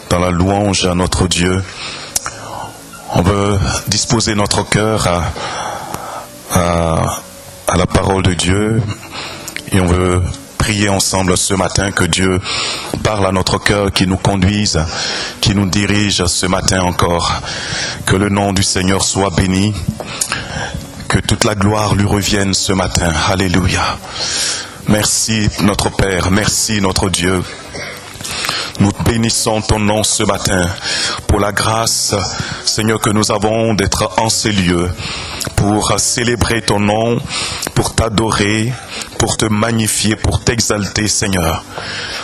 dans la louange à notre Dieu. On veut disposer notre cœur à la parole de Dieu et on veut prier ensemble ce matin que Dieu parle à notre cœur, qui nous conduise, qui nous dirige ce matin encore. Que le nom du Seigneur soit béni, que toute la gloire lui revienne ce matin. Alléluia. Merci notre Père, merci notre Dieu. Nous bénissons ton nom ce matin pour la grâce, Seigneur, que nous avons d'être en ces lieux pour célébrer ton nom, pour t'adorer, pour te magnifier, pour t'exalter, Seigneur.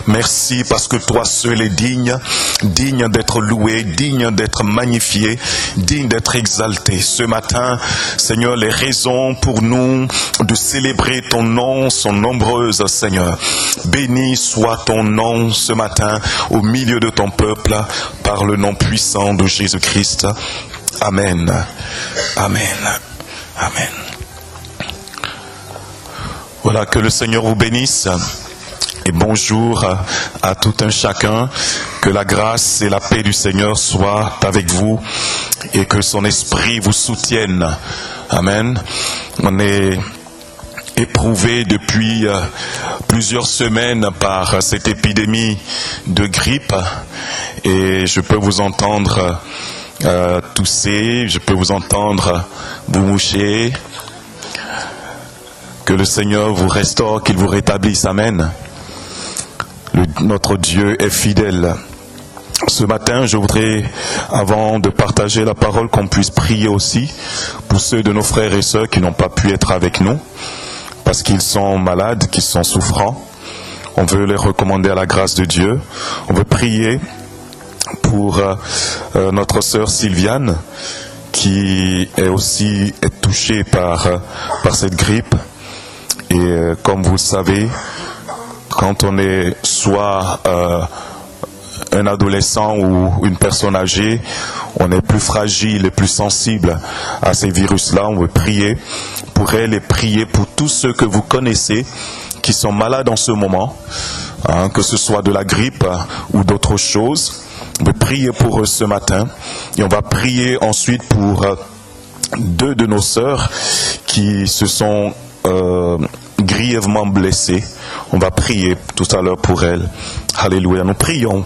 Merci parce que toi seul es digne d'être loué, digne d'être magnifié, digne d'être exalté. Ce matin, Seigneur, les raisons pour nous de célébrer ton nom sont nombreuses, Seigneur. Béni soit ton nom ce matin au milieu de ton peuple par le nom puissant de Jésus-Christ. Amen. Amen. Amen. Voilà, que le Seigneur vous bénisse et bonjour à tout un chacun. Que la grâce et la paix du Seigneur soient avec vous et que son esprit vous soutienne. Amen. On est éprouvé depuis plusieurs semaines par cette épidémie de grippe et je peux vous entendre tousser, je peux vous entendre vous moucher. Que le Seigneur vous restaure, qu'il vous rétablisse. Amen. Notre Dieu est fidèle. Ce matin, je voudrais, avant de partager la parole, qu'on puisse prier aussi pour ceux de nos frères et sœurs qui n'ont pas pu être avec nous, parce qu'ils sont malades, qu'ils sont souffrants. On veut les recommander à la grâce de Dieu. On veut prier pour notre sœur Sylviane, qui est aussi touchée par cette grippe. Et comme vous le savez, quand on est soit un adolescent ou une personne âgée, on est plus fragile et plus sensible à ces virus-là. On veut prier pour elle et prier pour tous ceux que vous connaissez qui sont malades en ce moment, que ce soit de la grippe ou d'autres choses. On veut prier pour eux ce matin et on va prier ensuite pour deux de nos sœurs qui se sont grièvement blessées. On va prier tout à l'heure pour elles. Alléluia. Nous prions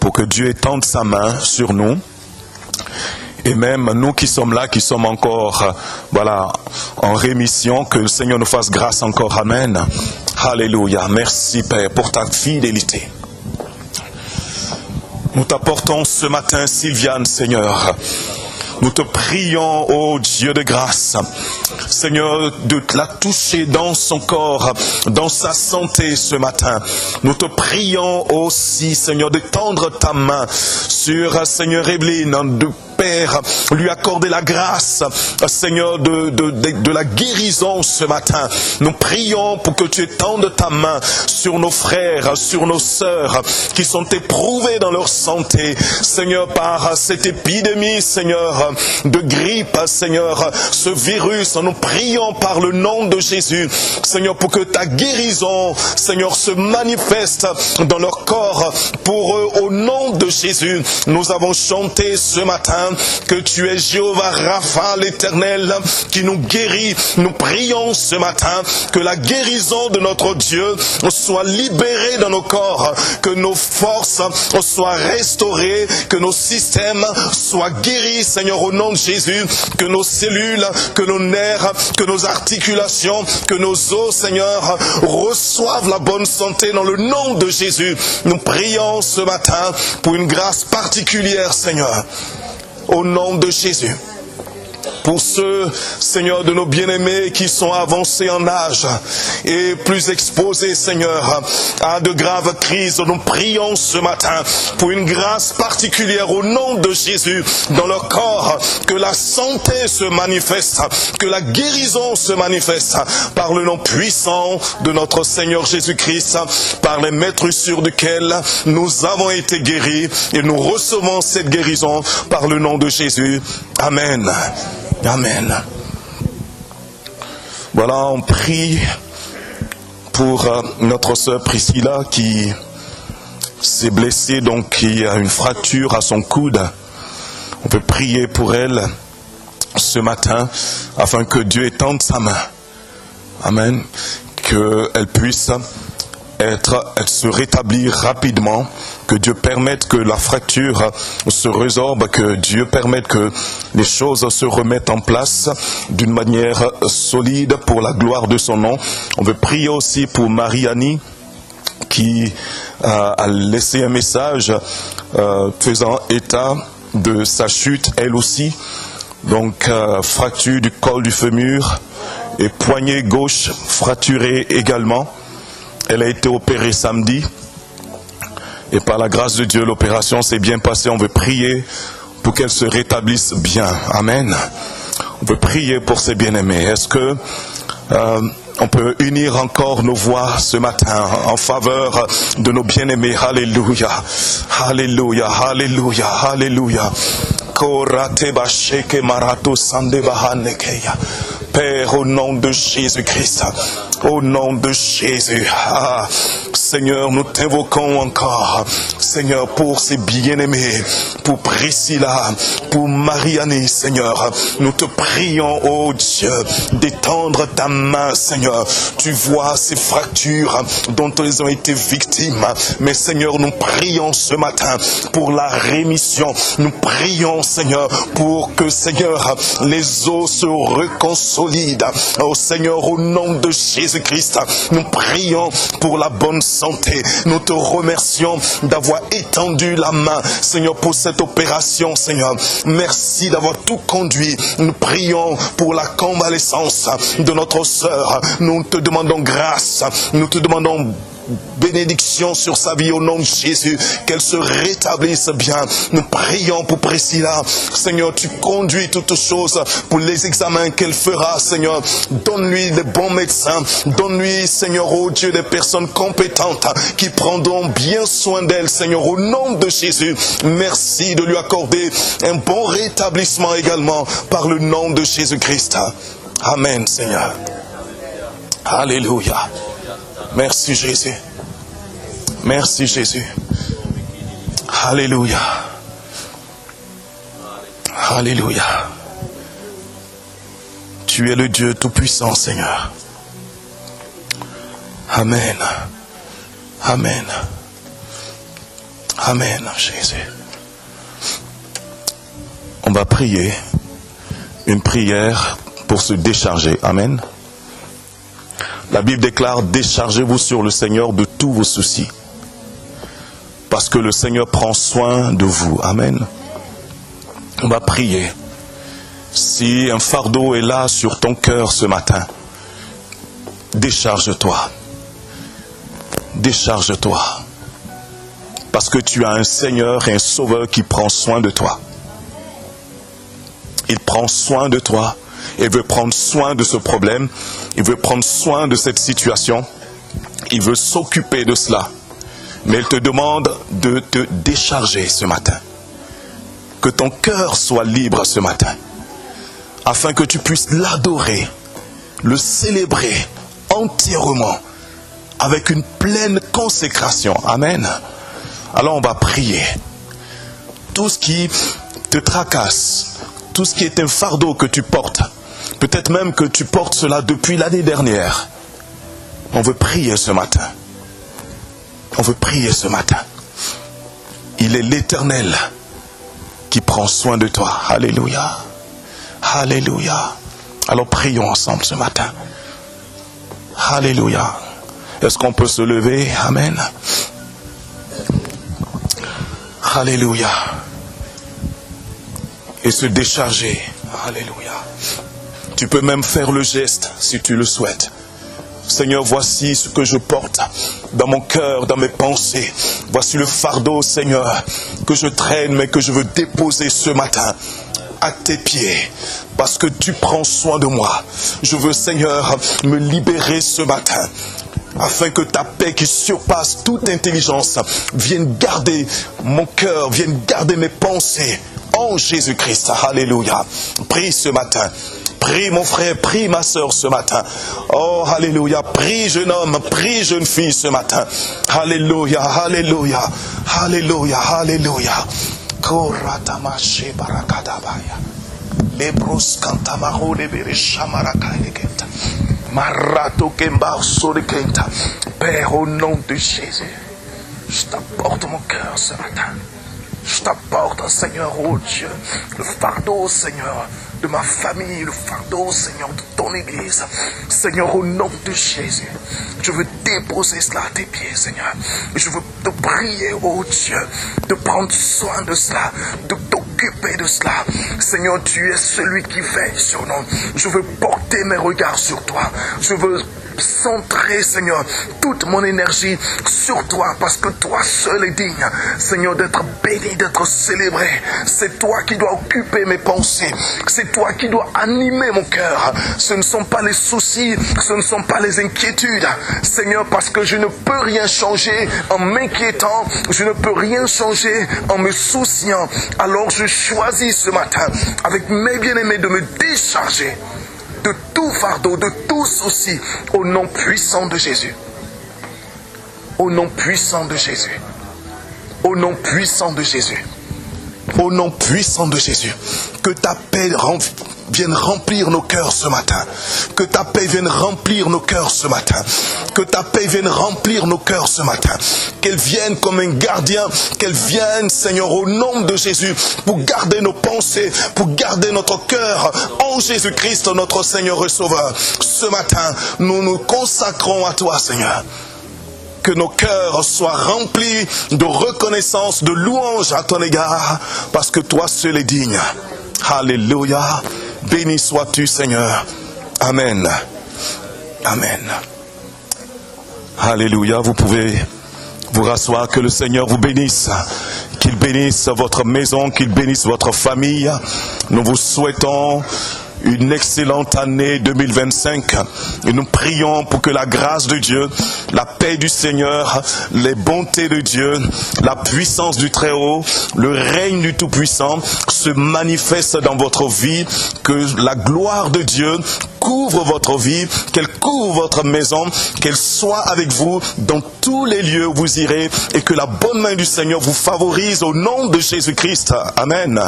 pour que Dieu étende sa main sur nous. Et même nous qui sommes là, qui sommes encore en rémission, que le Seigneur nous fasse grâce encore. Amen. Alléluia. Merci Père pour ta fidélité. Nous t'apportons ce matin Sylviane, Seigneur. Nous te prions, ô Dieu de grâce, Seigneur, de la toucher dans son corps, dans sa santé ce matin. Nous te prions aussi, Seigneur, de tendre ta main sur, Seigneur, Evelyne, de Père, lui accorder la grâce, Seigneur, de la guérison ce matin. Nous prions pour que tu étendes ta main sur nos frères, sur nos sœurs qui sont éprouvés dans leur santé, Seigneur, par cette épidémie, Seigneur, de grippe, Seigneur, ce virus. Nous prions par le nom de Jésus, Seigneur, pour que ta guérison, Seigneur, se manifeste dans leur corps pour eux au nom de Jésus. Nous avons chanté ce matin que tu es Jéhovah Rapha, l'Éternel, qui nous guérit. Nous prions ce matin que la guérison de notre Dieu soit libérée dans nos corps, que nos forces soient restaurées, que nos systèmes soient guéris, Seigneur, au nom de Jésus, que nos cellules, que nos nerfs, que nos articulations, que nos os, Seigneur, reçoivent la bonne santé dans le nom de Jésus. Nous prions ce matin pour une grâce particulière, Seigneur. Au nom de Jésus. Pour ceux, Seigneur, de nos bien-aimés qui sont avancés en âge et plus exposés, Seigneur, à de graves crises, nous prions ce matin pour une grâce particulière au nom de Jésus dans leur corps, que la santé se manifeste, que la guérison se manifeste par le nom puissant de notre Seigneur Jésus-Christ, par les maîtressures duquel nous avons été guéris et nous recevons cette guérison par le nom de Jésus. Amen. Amen. Voilà, on prie pour notre sœur Priscilla qui C'est blessé, donc il y a une fracture à son coude. On peut prier pour elle ce matin afin que Dieu étende sa main. Amen. Qu'elle puisse se rétablir rapidement, que Dieu permette que la fracture se résorbe, que Dieu permette que les choses se remettent en place d'une manière solide pour la gloire de son nom. On veut prier aussi pour Marie-Annie qui a laissé un message faisant état de sa chute, elle aussi. Donc fracture du col du fémur et poignet gauche fracturé également. Elle a été opérée samedi et par la grâce de Dieu, l'opération s'est bien passée. On veut prier pour qu'elle se rétablisse bien. Amen. On veut prier pour ses bien-aimés. Est-ce que on peut unir encore nos voix ce matin en faveur de nos bien-aimés? Alléluia, alléluia, alléluia, alléluia. Père, au nom de Jésus-Christ, au nom de Jésus, Seigneur, nous t'invoquons encore, Seigneur, pour ces bien-aimés, pour Priscilla, pour Marie-Annie, Seigneur. Nous te prions, oh Dieu, d'étendre ta main, Seigneur. Tu vois ces fractures dont ils ont été victimes, mais Seigneur, nous prions ce matin pour la rémission. Nous prions, Seigneur, pour que, Seigneur, les os se reconsolident. Oh Seigneur, au nom de Jésus-Christ, nous prions pour la bonne santé. Nous te remercions d'avoir étendu la main, Seigneur, pour cette opération, Seigneur. Merci d'avoir tout conduit. Nous prions pour la convalescence de notre sœur. Nous te demandons grâce. Nous te demandons bénédiction sur sa vie au nom de Jésus, qu'elle se rétablisse bien. Nous prions pour Priscilla. Seigneur, tu conduis toutes choses pour les examens qu'elle fera, Seigneur. Donne-lui des bons médecins. Donne-lui, Seigneur, oh Dieu, des personnes compétentes qui prendront bien soin d'elle, Seigneur, au nom de Jésus. Merci de lui accorder un bon rétablissement également par le nom de Jésus-Christ. Amen, Seigneur. Alléluia. Merci Jésus. Merci Jésus. Alléluia. Alléluia. Tu es le Dieu Tout-Puissant, Seigneur. Amen. Amen. Amen, Jésus. On va prier une prière pour se décharger. Amen. La Bible déclare, déchargez-vous sur le Seigneur de tous vos soucis. Parce que le Seigneur prend soin de vous. Amen. On va prier. Si un fardeau est là sur ton cœur ce matin, décharge-toi. Décharge-toi. Parce que tu as un Seigneur et un Sauveur qui prend soin de toi. Il prend soin de toi. Il veut prendre soin de ce problème. Il veut prendre soin de cette situation. Il veut s'occuper de cela. Mais il te demande de te décharger ce matin. Que ton cœur soit libre ce matin. Afin que tu puisses l'adorer, le célébrer entièrement, avec une pleine consécration. Amen. Alors on va prier. Tout ce qui te tracasse, tout ce qui est un fardeau que tu portes, peut-être même que tu portes cela depuis l'année dernière. On veut prier ce matin. On veut prier ce matin. Il est l'Éternel qui prend soin de toi. Alléluia. Alléluia. Alors prions ensemble ce matin. Alléluia. Est-ce qu'on peut se lever? Amen. Alléluia. Et se décharger. Alléluia. Tu peux même faire le geste si tu le souhaites. Seigneur, voici ce que je porte dans mon cœur, dans mes pensées. Voici le fardeau, Seigneur, que je traîne, mais que je veux déposer ce matin à tes pieds, parce que tu prends soin de moi. Je veux, Seigneur, me libérer ce matin, afin que ta paix qui surpasse toute intelligence vienne garder mon cœur, vienne garder mes pensées en Jésus-Christ. Alléluia. Prie ce matin. Prie mon frère, prie ma soeur ce matin. Oh, alléluia. Prie jeune homme, prie jeune fille ce matin. Alléluia, alléluia, alléluia, alléluia. Koratamashi barakadabaya. Lebros kantamaro lebere shamarakaidekenta. Marato kemba sodekenta. Père, au nom de Jésus, je t'apporte mon cœur ce matin. Je t'apporte, Seigneur, oh Dieu, le fardeau, Seigneur, de ma famille, le fardeau, Seigneur, de ton Église. Seigneur, au nom de Jésus, je veux déposer cela à tes pieds, Seigneur. Je veux te prier, oh Dieu, de prendre soin de cela, de t'occuper de cela. Seigneur, tu es celui qui veille sur nous. Je veux porter mes regards sur toi. Je veux centrer, Seigneur, toute mon énergie sur toi, parce que toi seul est digne, Seigneur, d'être béni, d'être célébré. C'est toi qui dois occuper mes pensées. C'est toi qui dois animer mon cœur. Ce ne sont pas les soucis, ce ne sont pas les inquiétudes, Seigneur, parce que je ne peux rien changer en m'inquiétant, je ne peux rien changer en me souciant. Alors je choisis ce matin, avec mes bien-aimés, de me décharger de tout fardeau, de tout souci, au nom puissant de Jésus. Au nom puissant de Jésus. Au nom puissant de Jésus. Au nom puissant de Jésus. Que ta paix vienne remplir nos cœurs ce matin. Que ta paix vienne remplir nos cœurs ce matin. Que ta paix vienne remplir nos cœurs ce matin. Qu'elle vienne comme un gardien. Qu'elle vienne, Seigneur, au nom de Jésus, pour garder nos pensées, pour garder notre cœur en Jésus-Christ, notre Seigneur et Sauveur. Ce matin, nous nous consacrons à toi, Seigneur. Que nos cœurs soient remplis de reconnaissance, de louange à ton égard, parce que toi seul es digne. Alléluia. Béni sois-tu, Seigneur. Amen. Amen. Alléluia. Vous pouvez vous rasseoir. Que le Seigneur vous bénisse. Qu'il bénisse votre maison, qu'il bénisse votre famille. Nous vous souhaitons une excellente année 2025 et nous prions pour que la grâce de Dieu, la paix du Seigneur, les bontés de Dieu, la puissance du Très-Haut, le règne du Tout-Puissant se manifestent dans votre vie, que la gloire de Dieu couvre votre vie, qu'elle couvre votre maison, qu'elle soit avec vous dans tous les lieux où vous irez et que la bonne main du Seigneur vous favorise au nom de Jésus-Christ. Amen.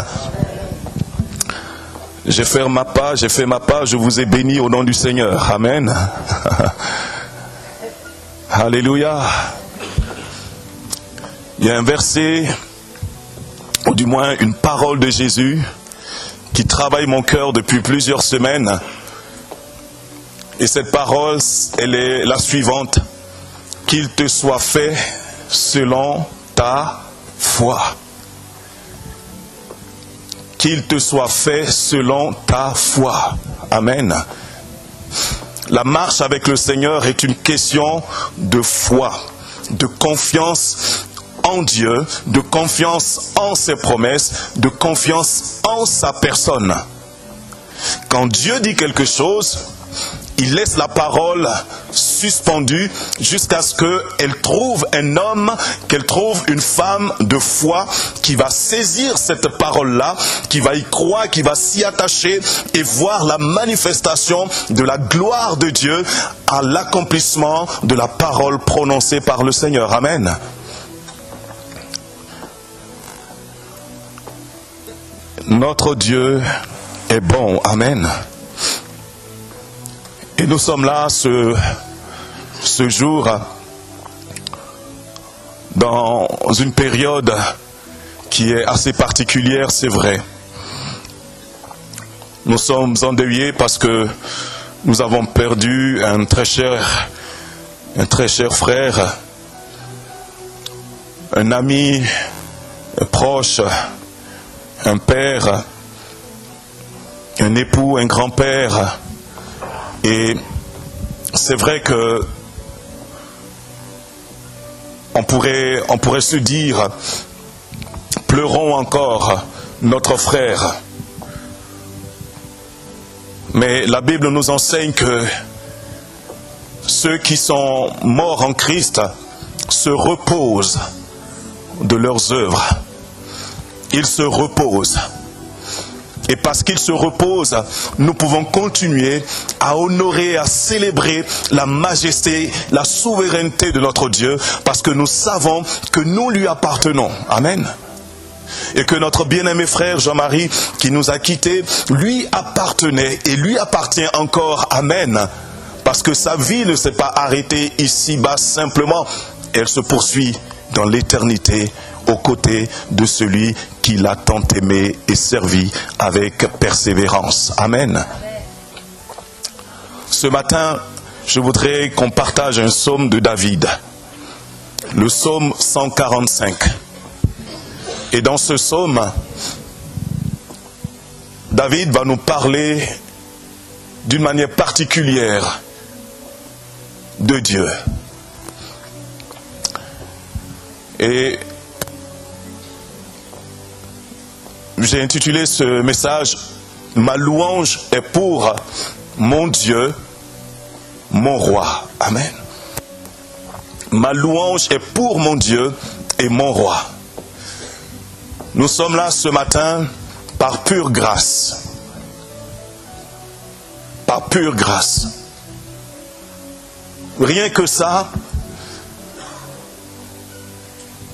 J'ai fait ma part, je vous ai béni au nom du Seigneur. Amen. Alléluia. Il y a un verset, ou du moins une parole de Jésus, qui travaille mon cœur depuis plusieurs semaines. Et cette parole, elle est la suivante. Qu'il te soit fait selon ta foi. Qu'il te soit fait selon ta foi. Amen. La marche avec le Seigneur est une question de foi, de confiance en Dieu, de confiance en ses promesses, de confiance en sa personne. Quand Dieu dit quelque chose, il laisse la parole suspendue jusqu'à ce qu'elle trouve un homme, qu'elle trouve une femme de foi qui va saisir cette parole-là, qui va y croire, qui va s'y attacher et voir la manifestation de la gloire de Dieu à l'accomplissement de la parole prononcée par le Seigneur. Amen. Notre Dieu est bon. Amen. Et nous sommes là ce jour dans une période qui est assez particulière, c'est vrai. Nous sommes endeuillés parce que nous avons perdu un très cher frère, un ami, un proche, un père, un époux, un grand-père. Et c'est vrai que on pourrait se dire, pleurons encore notre frère. Mais la Bible nous enseigne que ceux qui sont morts en Christ se reposent de leurs œuvres. Ils se reposent. Et parce qu'il se repose, nous pouvons continuer à honorer, à célébrer la majesté, la souveraineté de notre Dieu, parce que nous savons que nous lui appartenons. Amen. Et que notre bien-aimé frère Jean-Marie, qui nous a quittés, lui appartenait et lui appartient encore. Amen. Parce que sa vie ne s'est pas arrêtée ici-bas simplement. Elle se poursuit dans l'éternité aux côtés de celui qui l'a tant aimé et servi avec persévérance. Amen. Ce matin, je voudrais qu'on partage un psaume de David, le psaume 145. Et dans ce psaume, David va nous parler d'une manière particulière de Dieu. Et j'ai intitulé ce message « Ma louange est pour mon Dieu, mon roi ». Amen. Ma louange est pour mon Dieu et mon roi. Nous sommes là ce matin par pure grâce. Par pure grâce. Rien que ça,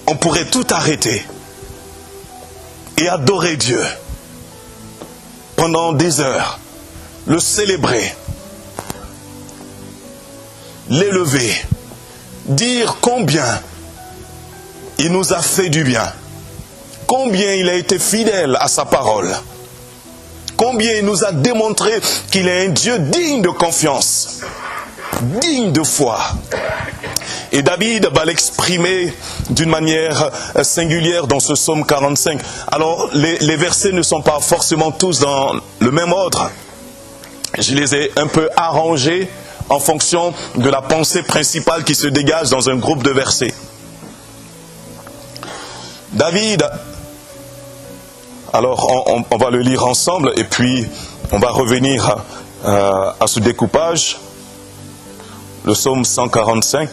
on pourrait tout arrêter et adorer Dieu pendant des heures, le célébrer, l'élever, dire combien il nous a fait du bien, combien il a été fidèle à sa parole, combien il nous a démontré qu'il est un Dieu digne de confiance, digne de foi. Et David va l'exprimer d'une manière singulière dans ce psaume 45. Alors, les versets ne sont pas forcément tous dans le même ordre. Je les ai un peu arrangés en fonction de la pensée principale qui se dégage dans un groupe de versets. David, alors on va le lire ensemble et puis on va revenir à ce découpage. Le psaume 145.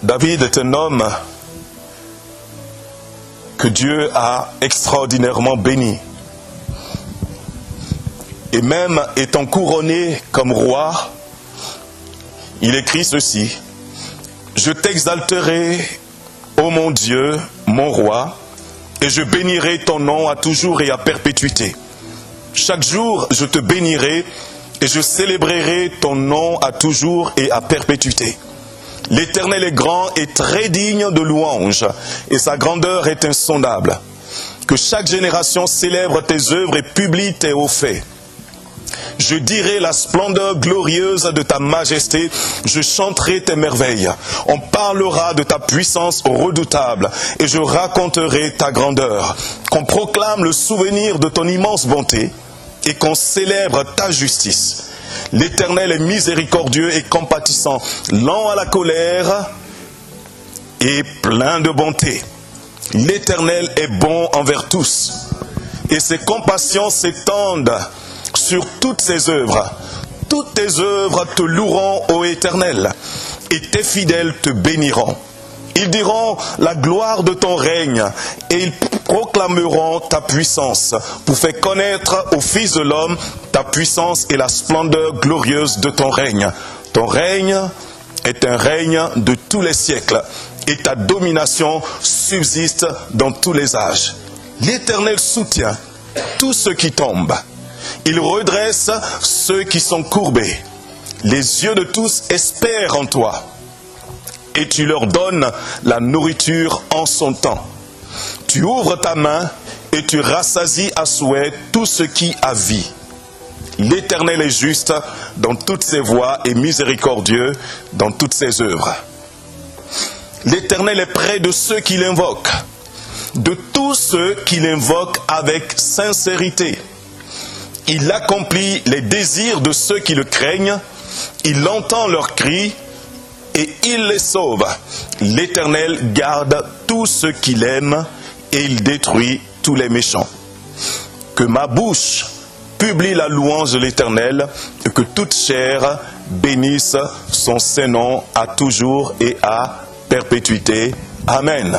David est un homme que Dieu a extraordinairement béni. Et même étant couronné comme roi, il écrit ceci: « Je t'exalterai, ô mon Dieu, mon roi, et je bénirai ton nom à toujours et à perpétuité. Chaque jour, je te bénirai et je célébrerai ton nom à toujours et à perpétuité. L'Éternel est grand et très digne de louange, et sa grandeur est insondable. Que chaque génération célèbre tes œuvres et publie tes hauts faits. Je dirai la splendeur glorieuse de ta majesté, je chanterai tes merveilles. On parlera de ta puissance redoutable, et je raconterai ta grandeur. Qu'on proclame le souvenir de ton immense bonté, et qu'on célèbre ta justice. L'Éternel est miséricordieux et compatissant, lent à la colère et plein de bonté. L'Éternel est bon envers tous, et ses compassions s'étendent sur toutes ses œuvres. Toutes tes œuvres te loueront, ô Éternel, et tes fidèles te béniront. Ils diront la gloire de ton règne, et ils proclameront ta puissance, pour faire connaître aux fils de l'homme ta puissance et la splendeur glorieuse de ton règne. Ton règne est un règne de tous les siècles, et ta domination subsiste dans tous les âges. L'Éternel soutient tous ceux qui tombent. Il redresse ceux qui sont courbés. Les yeux de tous espèrent en toi, et tu leur donnes la nourriture en son temps. Tu ouvres ta main et tu rassasies à souhait tout ce qui a vie. L'Éternel est juste dans toutes ses voies et miséricordieux dans toutes ses œuvres. L'Éternel est près de ceux qui l'invoquent, de tous ceux qui l'invoquent avec sincérité. Il accomplit les désirs de ceux qui le craignent, il entend leurs cris et il les sauve. L'Éternel garde tous ceux qu'il aime et il détruit tous les méchants. Que ma bouche publie la louange de l'Éternel, et que toute chair bénisse son Saint-Nom à toujours et à perpétuité. Amen.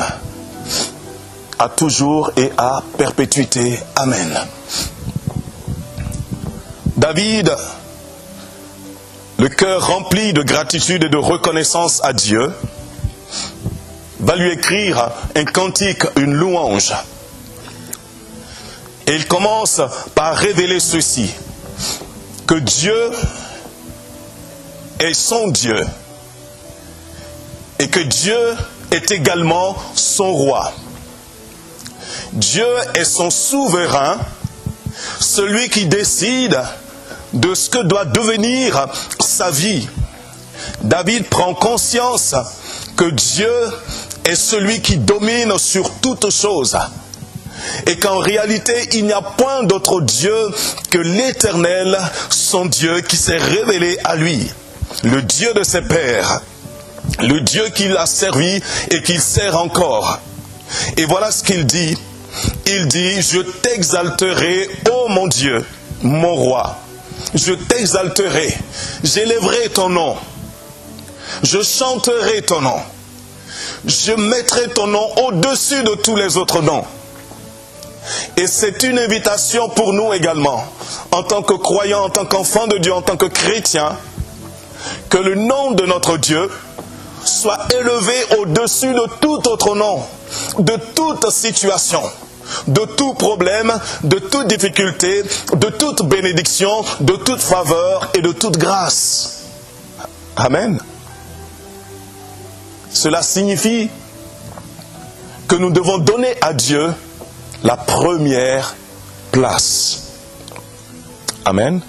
À toujours et à perpétuité. Amen. David, le cœur rempli de gratitude et de reconnaissance à Dieu, va lui écrire un cantique, une louange. Et il commence par révéler ceci, que Dieu est son Dieu et que Dieu est également son roi. Dieu est son souverain, celui qui décide de ce que doit devenir sa vie. David prend conscience que Dieu est celui qui domine sur toutes choses. Et qu'en réalité, il n'y a point d'autre Dieu que l'Éternel, son Dieu, qui s'est révélé à lui. Le Dieu de ses pères, le Dieu qu'il a servi et qu'il sert encore. Et voilà ce qu'il dit. Il dit, je t'exalterai, ô mon Dieu, mon roi. Je t'exalterai, j'élèverai ton nom. Je chanterai ton nom. Je mettrai ton nom au-dessus de tous les autres noms. Et c'est une invitation pour nous également, en tant que croyants, en tant qu'enfants de Dieu, en tant que chrétiens, que le nom de notre Dieu soit élevé au-dessus de tout autre nom, de toute situation, de tout problème, de toute difficulté, de toute bénédiction, de toute faveur et de toute grâce. Amen. Cela signifie que nous devons donner à Dieu la première place. Amen.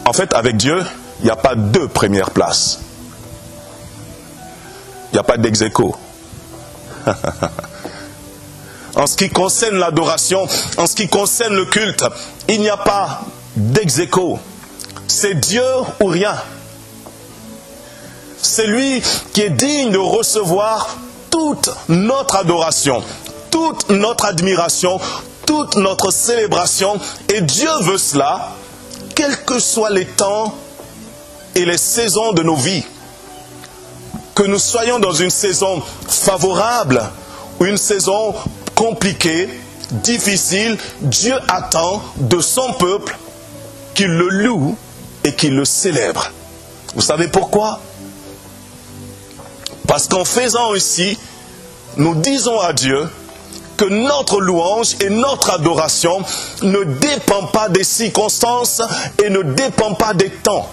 En fait, avec Dieu, il n'y a pas deux premières places. Il n'y a pas d'ex-aequo. En ce qui concerne l'adoration, en ce qui concerne le culte, il n'y a pas d'ex-aequo. C'est Dieu ou rien. C'est lui qui est digne de recevoir toute notre adoration, toute notre admiration, toute notre célébration. Et Dieu veut cela, quels que soient les temps et les saisons de nos vies. Que nous soyons dans une saison favorable ou une saison compliquée, difficile, Dieu attend de son peuple qu'il le loue et qu'il le célèbre. Vous savez pourquoi ? Parce qu'en faisant ici, nous disons à Dieu que notre louange et notre adoration ne dépend pas des circonstances et ne dépend pas des temps.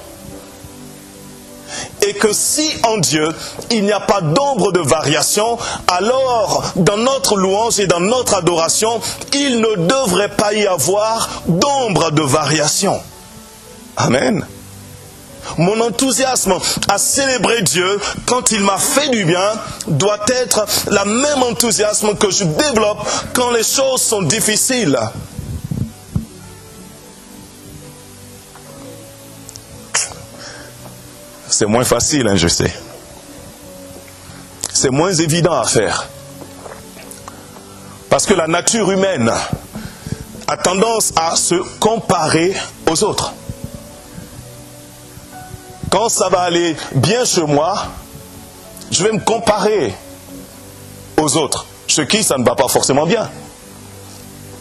Et que si en Dieu, il n'y a pas d'ombre de variation, alors dans notre louange et dans notre adoration, il ne devrait pas y avoir d'ombre de variation. Amen. Mon enthousiasme à célébrer Dieu quand il m'a fait du bien doit être le même enthousiasme que je développe quand les choses sont difficiles. C'est moins facile, je sais. C'est moins évident à faire. Parce que la nature humaine a tendance à se comparer aux autres. Quand ça va aller bien chez moi, je vais me comparer aux autres, chez qui ça ne va pas forcément bien.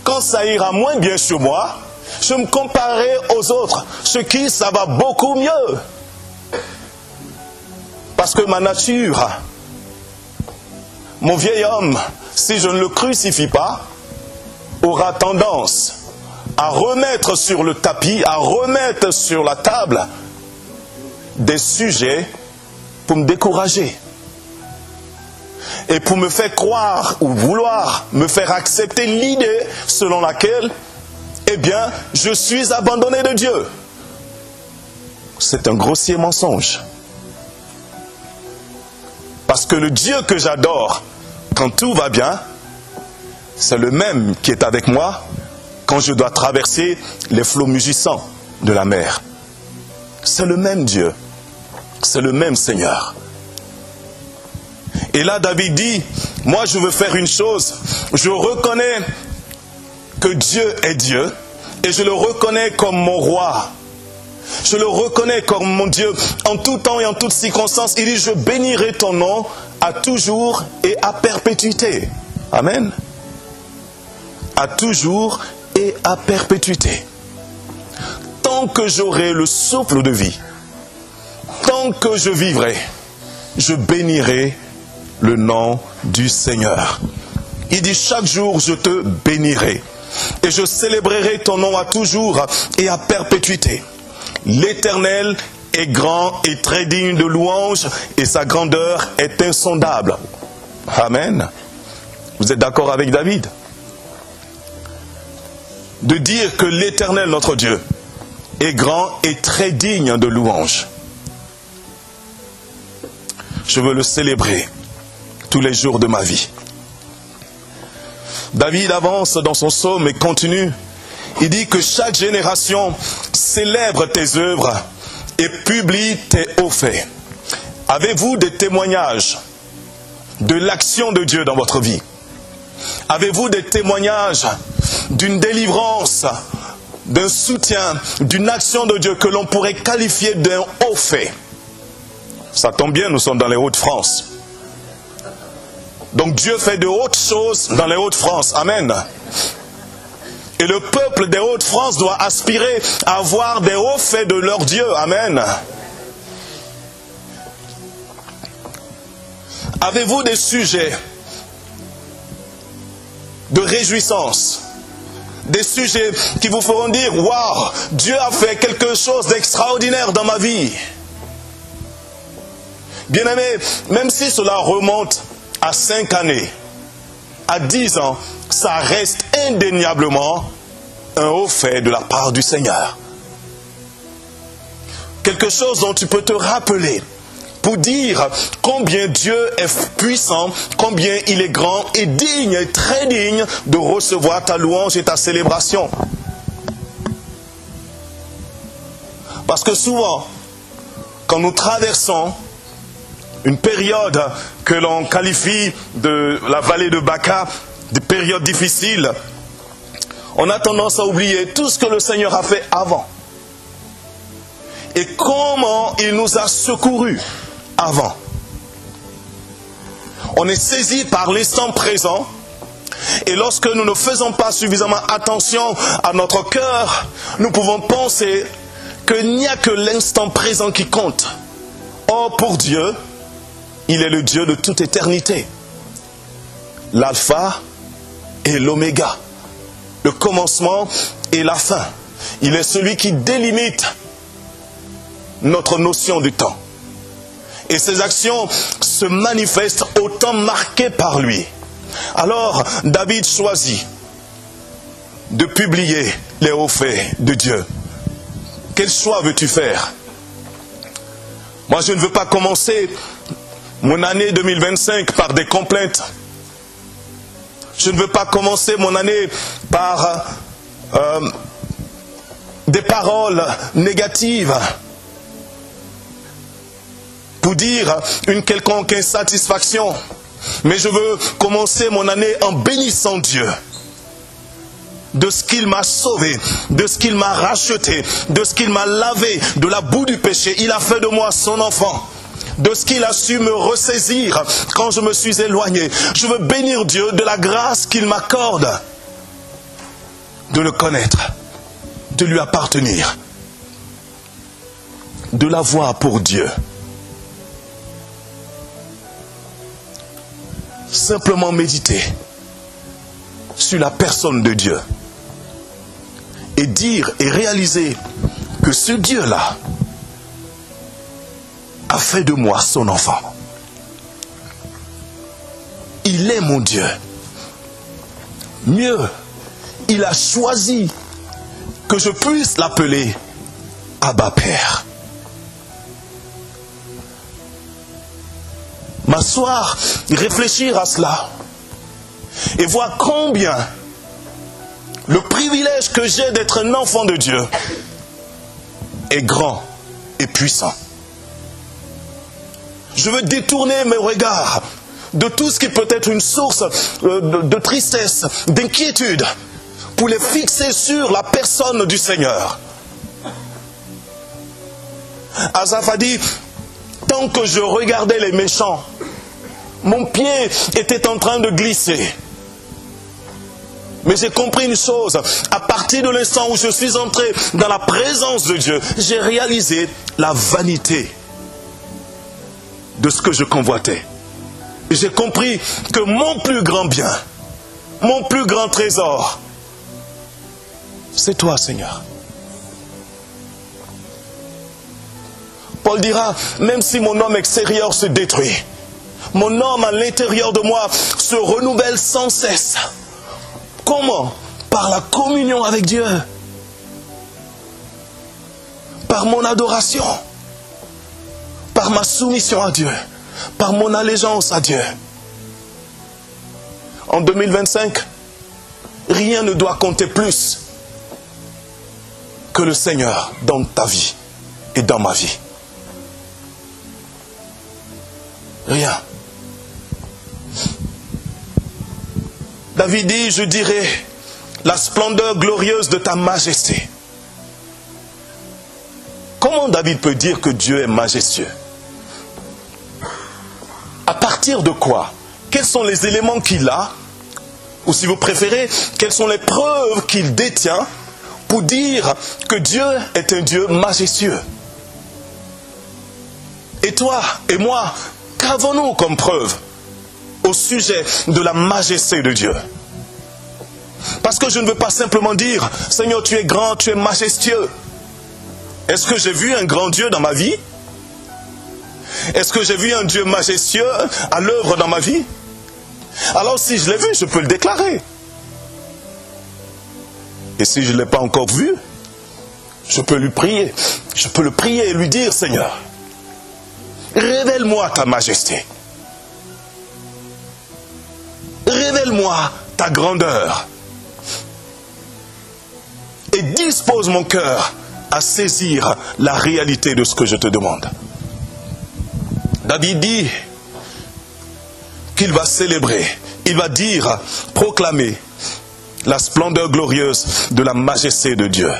Quand ça ira moins bien chez moi, je vais me comparer aux autres, chez qui ça va beaucoup mieux. Parce que ma nature, mon vieil homme, si je ne le crucifie pas, aura tendance à remettre sur le tapis, à remettre sur la table des sujets pour me décourager. Et pour me faire croire ou vouloir me faire accepter l'idée selon laquelle, eh bien, je suis abandonné de Dieu. C'est un grossier mensonge. Parce que le Dieu que j'adore, quand tout va bien, c'est le même qui est avec moi quand je dois traverser les flots mugissants de la mer. C'est le même Dieu. C'est le même Seigneur. Et là, David dit, moi je veux faire une chose. Je reconnais que Dieu est Dieu. et je le reconnais comme mon roi. Je le reconnais comme mon Dieu en tout temps et en toutes circonstances. Il dit, je bénirai ton nom à toujours et à perpétuité. Amen. À toujours et à perpétuité. Tant que j'aurai le souffle de vie, tant que je vivrai, je bénirai le nom du Seigneur. Il dit, chaque jour je te bénirai et je célébrerai ton nom à toujours et à perpétuité. L'Éternel est grand et très digne de louange et sa grandeur est insondable. Amen. Vous êtes d'accord avec David? De dire que l'Éternel, notre Dieu, est grand et très digne de louange. Je veux le célébrer tous les jours de ma vie. David avance dans son psaume et continue. Il dit que chaque génération célèbre tes œuvres et publie tes hauts faits. Avez-vous des témoignages de l'action de Dieu dans votre vie? Avez-vous des témoignages d'une délivrance, d'un soutien, d'une action de Dieu que l'on pourrait qualifier d'un haut fait? Ça tombe bien, nous sommes dans les Hauts-de-France. Donc Dieu fait de hautes choses dans les Hauts-de-France. Amen. Et le peuple des Hauts-de-France doit aspirer à avoir des hauts faits de leur Dieu. Amen. Avez-vous des sujets de réjouissance? Des sujets qui vous feront dire, waouh, Dieu a fait quelque chose d'extraordinaire dans ma vie. Bien-aimés, même si cela remonte à 5 années, à 10 ans, ça reste indéniablement un haut fait de la part du Seigneur. Quelque chose dont tu peux te rappeler pour dire combien Dieu est puissant, combien il est grand et digne, et très digne de recevoir ta louange et ta célébration. Parce que souvent, quand nous traversons une période que l'on qualifie de la vallée de Baca, des périodes difficiles, on a tendance à oublier tout ce que le Seigneur a fait avant. Et comment il nous a secourus avant. On est saisi par l'instant présent. Et lorsque nous ne faisons pas suffisamment attention à notre cœur, nous pouvons penser qu'il n'y a que l'instant présent qui compte. Or, pour Dieu, il est le Dieu de toute éternité. L'alpha et l'oméga. Le commencement et la fin. Il est celui qui délimite notre notion du temps. Et ses actions se manifestent au temps marqué par lui. Alors, David choisit de publier les hauts faits de Dieu. Quel choix veux-tu faire? Moi, je ne veux pas commencer mon année 2025 par des complaintes. Je ne veux pas commencer mon année par des paroles négatives pour dire une quelconque insatisfaction. Mais je veux commencer mon année en bénissant Dieu de ce qu'il m'a sauvé, de ce qu'il m'a racheté, de ce qu'il m'a lavé de la boue du péché. Il a fait de moi son enfant. De ce qu'il a su me ressaisir quand je me suis éloigné. Je veux bénir Dieu de la grâce qu'il m'accorde de le connaître, de lui appartenir, de l'avoir pour Dieu. Simplement méditer sur la personne de Dieu et dire et réaliser que ce Dieu-là a fait de moi son enfant. Il est mon Dieu. Mieux, il a choisi que je puisse l'appeler Abba Père. M'asseoir, réfléchir à cela et voir combien le privilège que j'ai d'être un enfant de Dieu est grand et puissant. Je veux détourner mes regards de tout ce qui peut être une source de tristesse, d'inquiétude, pour les fixer sur la personne du Seigneur. Asaph a dit, tant que je regardais les méchants, mon pied était en train de glisser. Mais j'ai compris une chose, à partir de l'instant où je suis entré dans la présence de Dieu, j'ai réalisé la vanité de ce que je convoitais. J'ai compris que mon plus grand bien, mon plus grand trésor, c'est toi, Seigneur. Paul dira, même si mon homme extérieur se détruit, mon homme à l'intérieur de moi se renouvelle sans cesse. Comment? Par la communion avec Dieu. Par mon adoration. Par ma soumission à Dieu. Par mon allégeance à Dieu. En 2025, rien ne doit compter plus que le Seigneur dans ta vie et dans ma vie. Rien. David dit, je dirai la splendeur glorieuse de ta majesté. Comment David peut dire que Dieu est majestueux? À partir de quoi? Quels sont les éléments qu'il a? Ou si vous préférez, quelles sont les preuves qu'il détient pour dire que Dieu est un Dieu majestueux? Et toi et moi, qu'avons-nous comme preuve au sujet de la majesté de Dieu? Parce que je ne veux pas simplement dire, Seigneur, tu es grand, tu es majestueux. Est-ce que j'ai vu un grand Dieu dans ma vie? Est-ce que j'ai vu un Dieu majestueux à l'œuvre dans ma vie? Alors si je l'ai vu, je peux le déclarer. Et si je ne l'ai pas encore vu, je peux lui prier. Je peux le prier et lui dire, Seigneur, révèle-moi ta majesté. Révèle-moi ta grandeur. Et dispose mon cœur à saisir la réalité de ce que je te demande. David dit qu'il va célébrer, il va dire, proclamer la splendeur glorieuse de la majesté de Dieu.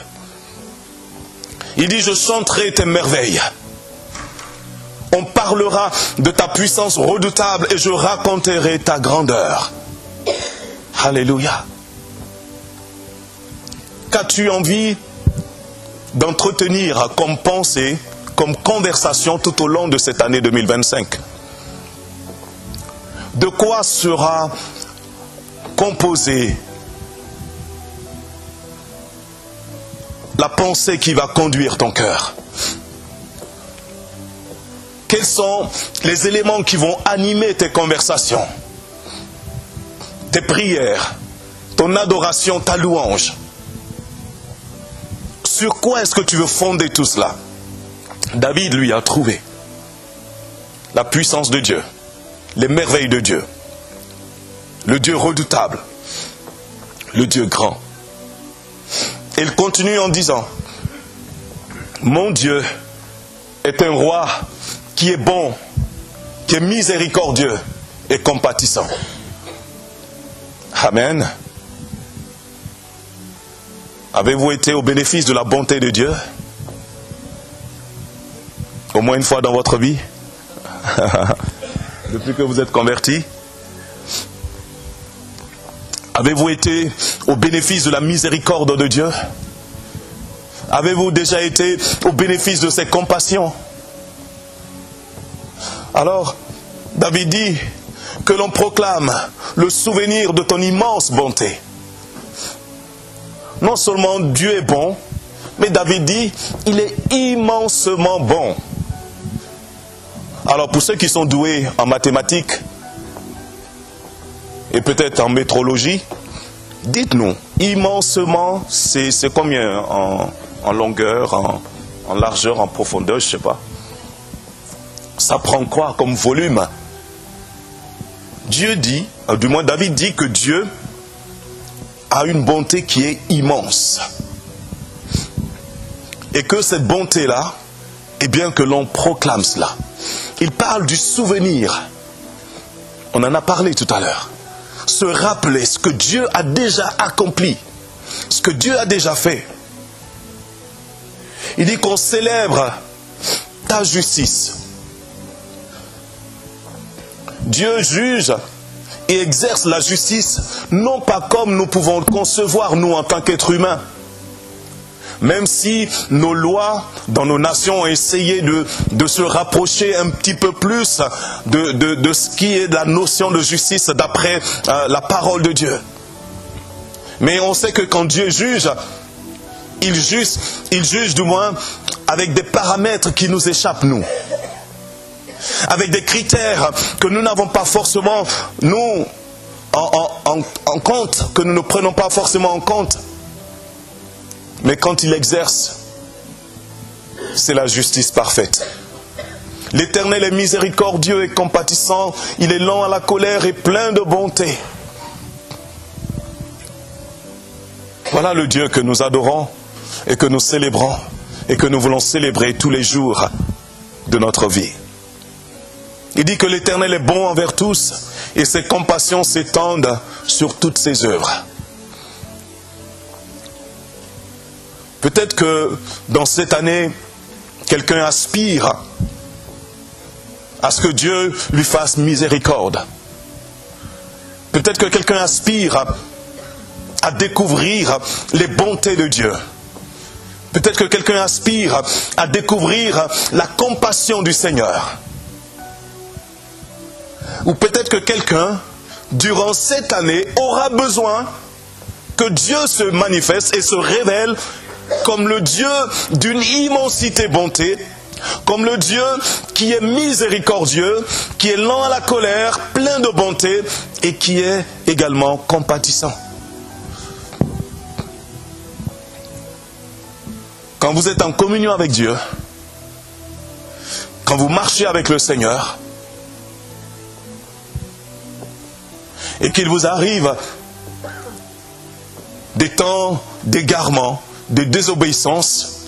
Il dit, je chanterai tes merveilles. On parlera de ta puissance redoutable et je raconterai ta grandeur. Alléluia. Qu'as-tu envie d'entretenir comme pensée, comme conversation tout au long de cette année 2025? De quoi sera composée la pensée qui va conduire ton cœur? Quels sont les éléments qui vont animer tes conversations, tes prières, ton adoration, ta louange? Sur quoi est-ce que tu veux fonder tout cela? David, lui, a trouvé la puissance de Dieu, les merveilles de Dieu, le Dieu redoutable, le Dieu grand. Et il continue en disant, mon Dieu est un roi qui est bon, qui est miséricordieux et compatissant. Amen. Avez-vous été au bénéfice de la bonté de Dieu? Au moins une fois dans votre vie? Depuis que vous êtes convertis? Avez-vous été au bénéfice de la miséricorde de Dieu? Avez-vous déjà été au bénéfice de ses compassions? Alors, David dit que l'on proclame le souvenir de ton immense bonté. Non seulement Dieu est bon, mais David dit, il est immensement bon. Alors pour ceux qui sont doués en mathématiques, et peut-être en métrologie, dites-nous, immensement, c'est combien en longueur, en largeur, en profondeur, je ne sais pas. Ça prend quoi comme volume? Dieu dit, du moins David dit que Dieu a une bonté qui est immense. Et que cette bonté-là, eh bien que l'on proclame cela. Il parle du souvenir. On en a parlé tout à l'heure. Se rappeler ce que Dieu a déjà accompli. ce que Dieu a déjà fait. Il dit qu'on célèbre ta justice. Dieu juge et exerce la justice, non pas comme nous pouvons le concevoir, nous, en tant qu'êtres humains. Même si nos lois dans nos nations ont essayé de se rapprocher un petit peu plus de ce qui est la notion de justice d'après la parole de Dieu. Mais on sait que quand Dieu juge, il juge du moins avec des paramètres qui nous échappent, nous. Avec des critères que nous n'avons pas forcément, nous, en compte, que nous ne prenons pas forcément en compte. Mais quand il exerce, c'est la justice parfaite. L'Éternel est miséricordieux et compatissant, il est lent à la colère et plein de bonté. Voilà le Dieu que nous adorons et que nous célébrons et que nous voulons célébrer tous les jours de notre vie. Il dit que l'Éternel est bon envers tous et ses compassions s'étendent sur toutes ses œuvres. Peut-être que dans cette année, quelqu'un aspire à ce que Dieu lui fasse miséricorde. Peut-être que quelqu'un aspire à découvrir les bontés de Dieu. Peut-être que quelqu'un aspire à découvrir la compassion du Seigneur. Ou peut-être que quelqu'un, durant cette année, aura besoin que Dieu se manifeste et se révèle comme le Dieu d'une immensité bonté, comme le Dieu qui est miséricordieux, qui est lent à la colère, plein de bonté et qui est également compatissant. Quand vous êtes en communion avec Dieu, quand vous marchez avec le Seigneur, et qu'il vous arrive des temps d'égarement, de désobéissance,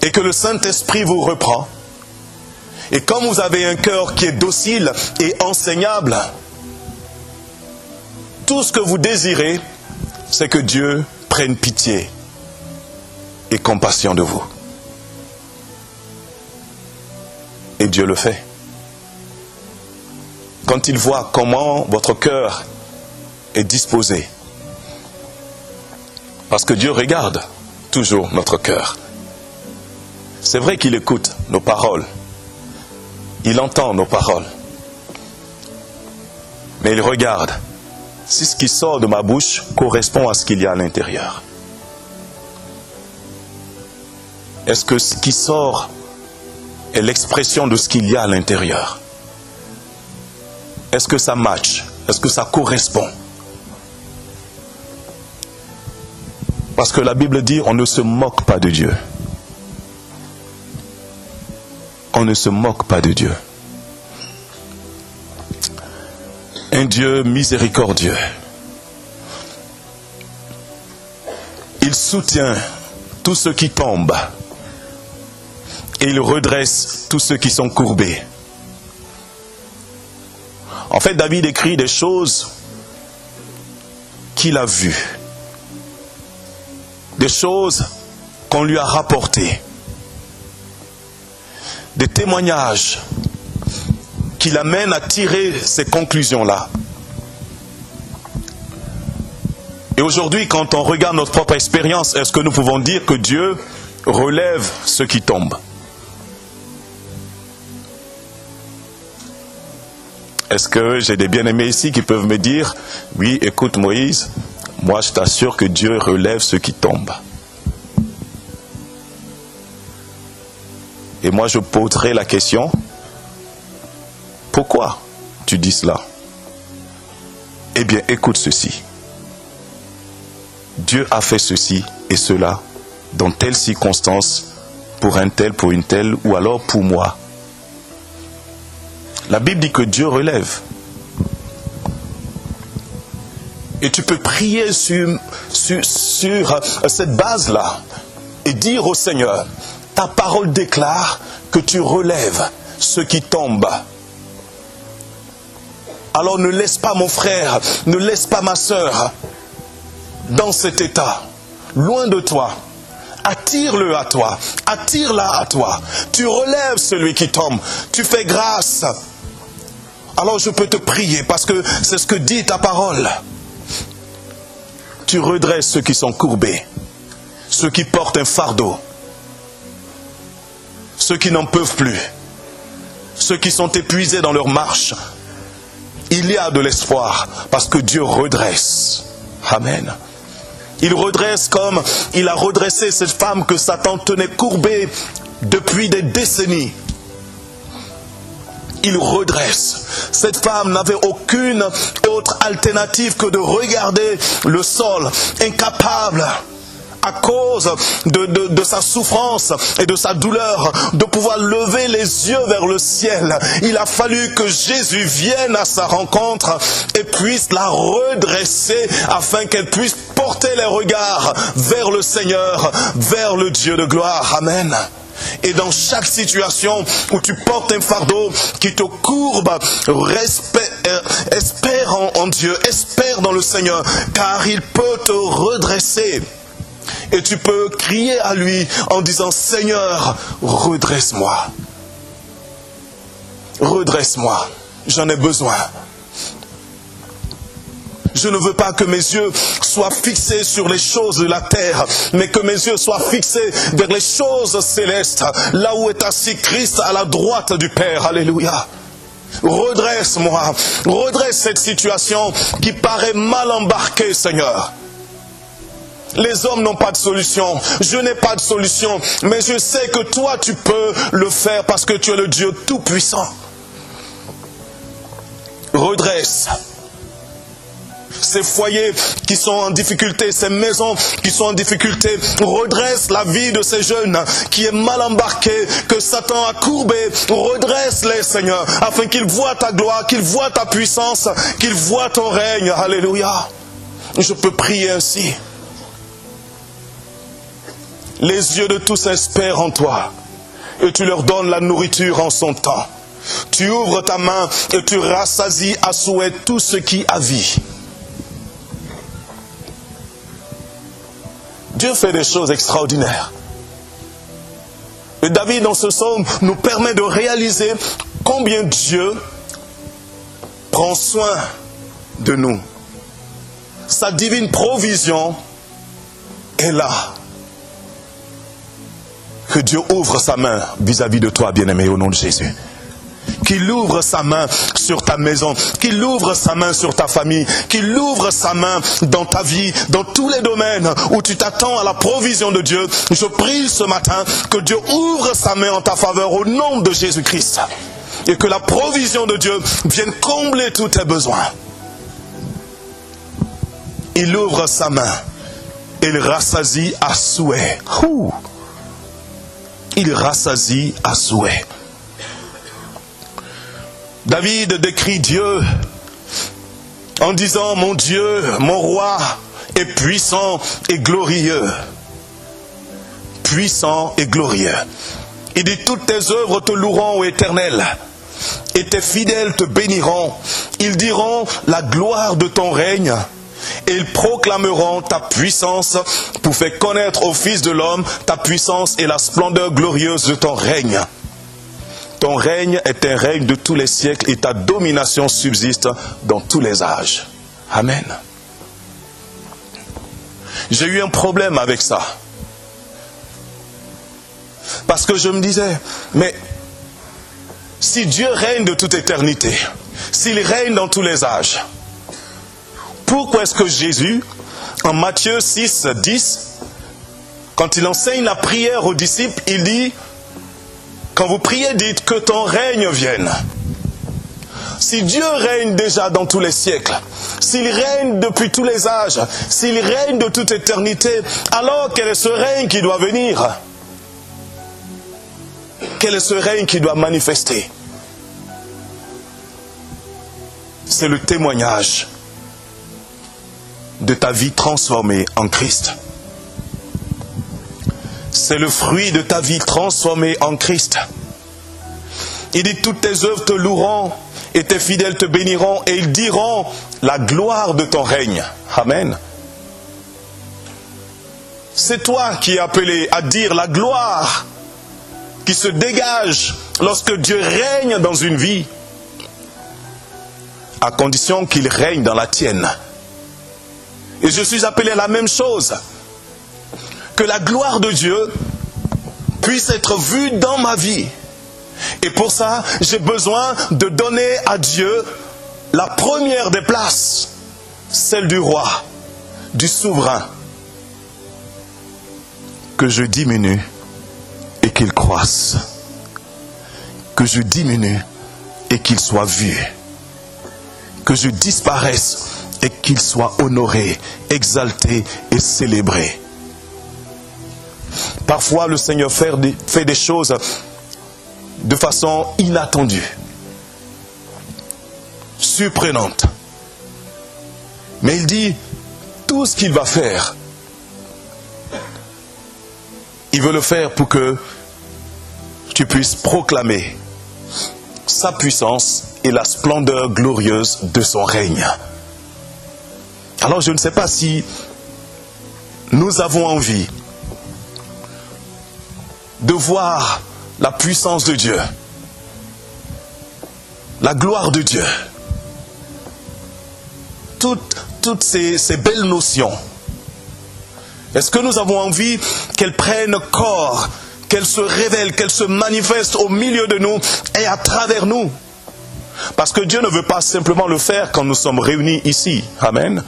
et que le Saint-Esprit vous reprend, et comme vous avez un cœur qui est docile et enseignable, tout ce que vous désirez, c'est que Dieu prenne pitié et compassion de vous. Et Dieu le fait. Quand il voit comment votre cœur est disposé, parce que Dieu regarde toujours notre cœur. C'est vrai qu'il écoute nos paroles, il entend nos paroles, mais il regarde si ce qui sort de ma bouche correspond à ce qu'il y a à l'intérieur. Est-ce que ce qui sort est l'expression de ce qu'il y a à l'intérieur? Est-ce que ça match? Est-ce que ça correspond? Parce que la Bible dit, on ne se moque pas de Dieu. On ne se moque pas de Dieu. Un Dieu miséricordieux. Il soutient tous ceux qui tombent. Et il redresse tous ceux qui sont courbés. En fait, David écrit des choses qu'il a vues. Des choses qu'on lui a rapportées. Des témoignages qui l'amènent à tirer ces conclusions-là. Et aujourd'hui, quand on regarde notre propre expérience, est-ce que nous pouvons dire que Dieu relève ceux qui tombent? Est-ce que j'ai des bien-aimés ici qui peuvent me dire, oui, écoute Moïse, moi je t'assure que Dieu relève ceux qui tombent. Et moi je poserai la question, pourquoi tu dis cela? Eh bien écoute ceci. Dieu a fait ceci et cela dans telle circonstance, pour un tel, pour une telle, ou alors pour moi. La Bible dit que Dieu relève. Et tu peux prier sur cette base-là et dire au Seigneur, ta parole déclare que tu relèves ceux qui tombent. Alors ne laisse pas mon frère, ne laisse pas ma sœur dans cet état, loin de toi, attire-le à toi, attire-la à toi. Tu relèves celui qui tombe, tu fais grâce. Alors je peux te prier parce que c'est ce que dit ta parole. Tu redresses ceux qui sont courbés, ceux qui portent un fardeau, ceux qui n'en peuvent plus, ceux qui sont épuisés dans leur marche. Il y a de l'espoir parce que Dieu redresse. Amen. Il redresse comme il a redressé cette femme que Satan tenait courbée depuis des décennies. Il redresse. Cette femme n'avait aucune autre alternative que de regarder le sol, incapable, à cause de sa souffrance et de sa douleur, de pouvoir lever les yeux vers le ciel. Il a fallu que Jésus vienne à sa rencontre et puisse la redresser afin qu'elle puisse porter les regards vers le Seigneur, vers le Dieu de gloire. Amen. Et dans chaque situation où tu portes un fardeau qui te courbe, espère en Dieu, espère dans le Seigneur, car il peut te redresser. Et tu peux crier à lui en disant, Seigneur, redresse-moi. Redresse-moi, j'en ai besoin. Je ne veux pas que mes yeux soient fixés sur les choses de la terre, mais que mes yeux soient fixés vers les choses célestes, là où est assis Christ à la droite du Père. Alléluia. Redresse-moi, redresse cette situation qui paraît mal embarquée, Seigneur. Les hommes n'ont pas de solution, je n'ai pas de solution, mais je sais que toi tu peux le faire parce que tu es le Dieu tout-puissant. Redresse ces foyers qui sont en difficulté, ces maisons qui sont en difficulté. Redresse la vie de ces jeunes qui est mal embarquée, que Satan a courbé. Redresse-les, Seigneur, afin qu'ils voient ta gloire, qu'ils voient ta puissance, qu'ils voient ton règne. Alléluia. Je peux prier ainsi. Les yeux de tous espèrent en toi, et tu leur donnes la nourriture en son temps. Tu ouvres ta main et tu rassasies à souhait tout ce qui a vie. Dieu fait des choses extraordinaires. Et David, dans ce psaume, nous permet de réaliser combien Dieu prend soin de nous. Sa divine provision est là. Que Dieu ouvre sa main vis-à-vis de toi, bien-aimé, au nom de Jésus. Qu'il ouvre sa main sur ta maison, qu'il ouvre sa main sur ta famille, qu'il ouvre sa main dans ta vie, dans tous les domaines où tu t'attends à la provision de Dieu. Je prie ce matin que Dieu ouvre sa main en ta faveur au nom de Jésus-Christ. Et que la provision de Dieu vienne combler tous tes besoins. Il ouvre sa main et il rassasie à souhait. Il rassasie à souhait. David décrit Dieu en disant, mon Dieu, mon roi est puissant et glorieux. Puissant et glorieux. Il dit, toutes tes œuvres te loueront, ô Éternel, et tes fidèles te béniront. Ils diront la gloire de ton règne, et ils proclameront ta puissance pour faire connaître aux fils de l'homme ta puissance et la splendeur glorieuse de ton règne. Ton règne est un règne de tous les siècles et ta domination subsiste dans tous les âges. Amen. J'ai eu un problème avec ça. Parce que je me disais, mais si Dieu règne de toute éternité, s'il règne dans tous les âges, pourquoi est-ce que Jésus, en Matthieu 6, 10, quand il enseigne la prière aux disciples, il dit, quand vous priez, dites que ton règne vienne. Si Dieu règne déjà dans tous les siècles, s'il règne depuis tous les âges, s'il règne de toute éternité, alors quel est ce règne qui doit venir? Quel est ce règne qui doit manifester? C'est le témoignage de ta vie transformée en Christ. C'est le fruit de ta vie transformée en Christ. Il dit, toutes tes œuvres te loueront et tes fidèles te béniront et ils diront la gloire de ton règne. Amen. C'est toi qui es appelé à dire la gloire qui se dégage lorsque Dieu règne dans une vie, à condition qu'il règne dans la tienne. Et je suis appelé à la même chose, que la gloire de Dieu puisse être vue dans ma vie. Et pour ça, j'ai besoin de donner à Dieu la première des places, celle du roi, du souverain. Que je diminue et qu'il croisse. Que je diminue et qu'il soit vu. Que je disparaisse et qu'il soit honoré, exalté et célébré. Parfois, le Seigneur fait des choses de façon inattendue, surprenante. Mais il dit, tout ce qu'il va faire, il veut le faire pour que tu puisses proclamer sa puissance et la splendeur glorieuse de son règne. Alors je ne sais pas si nous avons envie de voir la puissance de Dieu, la gloire de Dieu, toutes ces belles notions. Est-ce que nous avons envie qu'elles prennent corps, qu'elles se révèlent, qu'elles se manifestent au milieu de nous et à travers nous? Parce que Dieu ne veut pas simplement le faire quand nous sommes réunis ici. Amen.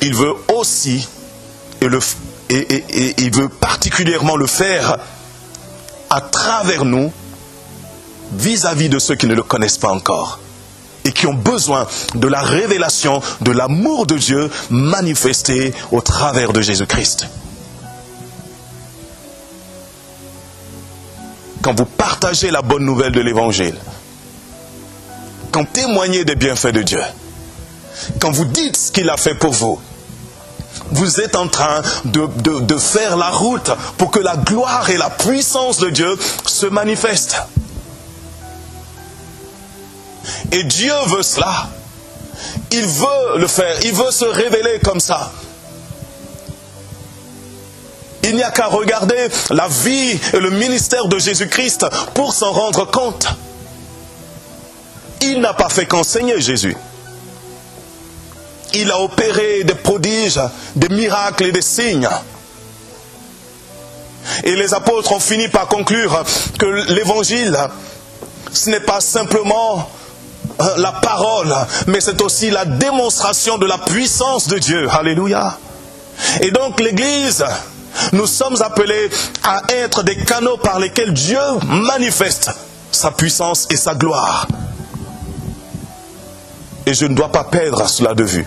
Il veut aussi, et il veut particulièrement le faire à travers nous, vis-à-vis de ceux qui ne le connaissent pas encore et qui ont besoin de la révélation de l'amour de Dieu manifesté au travers de Jésus-Christ. Quand vous partagez la bonne nouvelle de l'Évangile, quand vous témoignez des bienfaits de Dieu, quand vous dites ce qu'il a fait pour vous, vous êtes en train de faire la route pour que la gloire et la puissance de Dieu se manifestent. Et Dieu veut cela. Il veut le faire. Il veut se révéler comme ça. Il n'y a qu'à regarder la vie et le ministère de Jésus-Christ pour s'en rendre compte. Il n'a pas fait qu'enseigner Jésus. Il a opéré des prodiges, des miracles et des signes. Et les apôtres ont fini par conclure que l'évangile, ce n'est pas simplement la parole, mais c'est aussi la démonstration de la puissance de Dieu. Alléluia. Et donc l'Église, nous sommes appelés à être des canaux par lesquels Dieu manifeste sa puissance et sa gloire. Et je ne dois pas perdre cela de vue.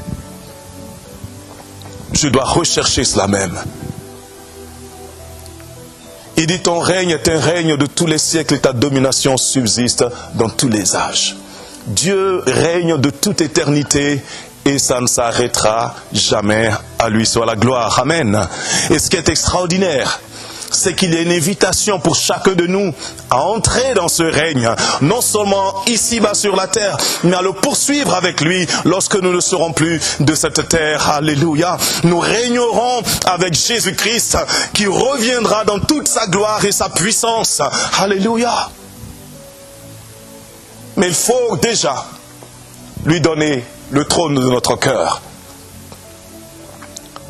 Je dois rechercher cela même. Il dit, ton règne est un règne de tous les siècles et ta domination subsiste dans tous les âges. Dieu règne de toute éternité et ça ne s'arrêtera jamais. À lui soit la gloire. Amen. Et ce qui est extraordinaire, c'est qu'il y a une invitation pour chacun de nous à entrer dans ce règne, non seulement ici-bas sur la terre, mais à le poursuivre avec lui lorsque nous ne serons plus de cette terre. Alléluia. Nous régnerons avec Jésus-Christ qui reviendra dans toute sa gloire et sa puissance. Alléluia. Mais il faut déjà lui donner le trône de notre cœur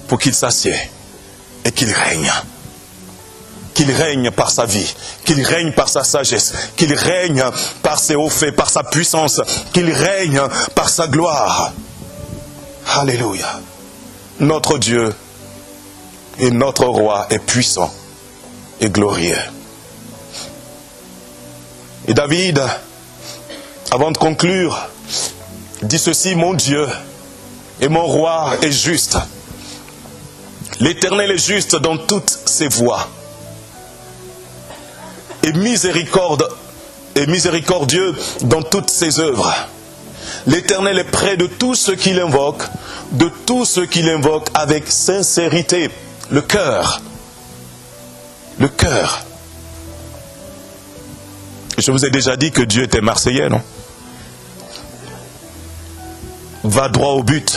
pour qu'il s'assied et qu'il règne. Qu'il règne par sa vie, qu'il règne par sa sagesse, qu'il règne par ses hauts faits, par sa puissance, qu'il règne par sa gloire. Alléluia. Notre Dieu et notre roi est puissant et glorieux. Et David, avant de conclure, dit ceci, mon Dieu et mon roi est juste. L'Éternel est juste dans toutes ses voies. Et miséricordieux dans toutes ses œuvres. L'Éternel est près de tous ceux qui l'invoquent, de tous ceux qui l'invoquent avec sincérité. Le cœur. Le cœur. Je vous ai déjà dit que Dieu était marseillais, non? Va droit au but.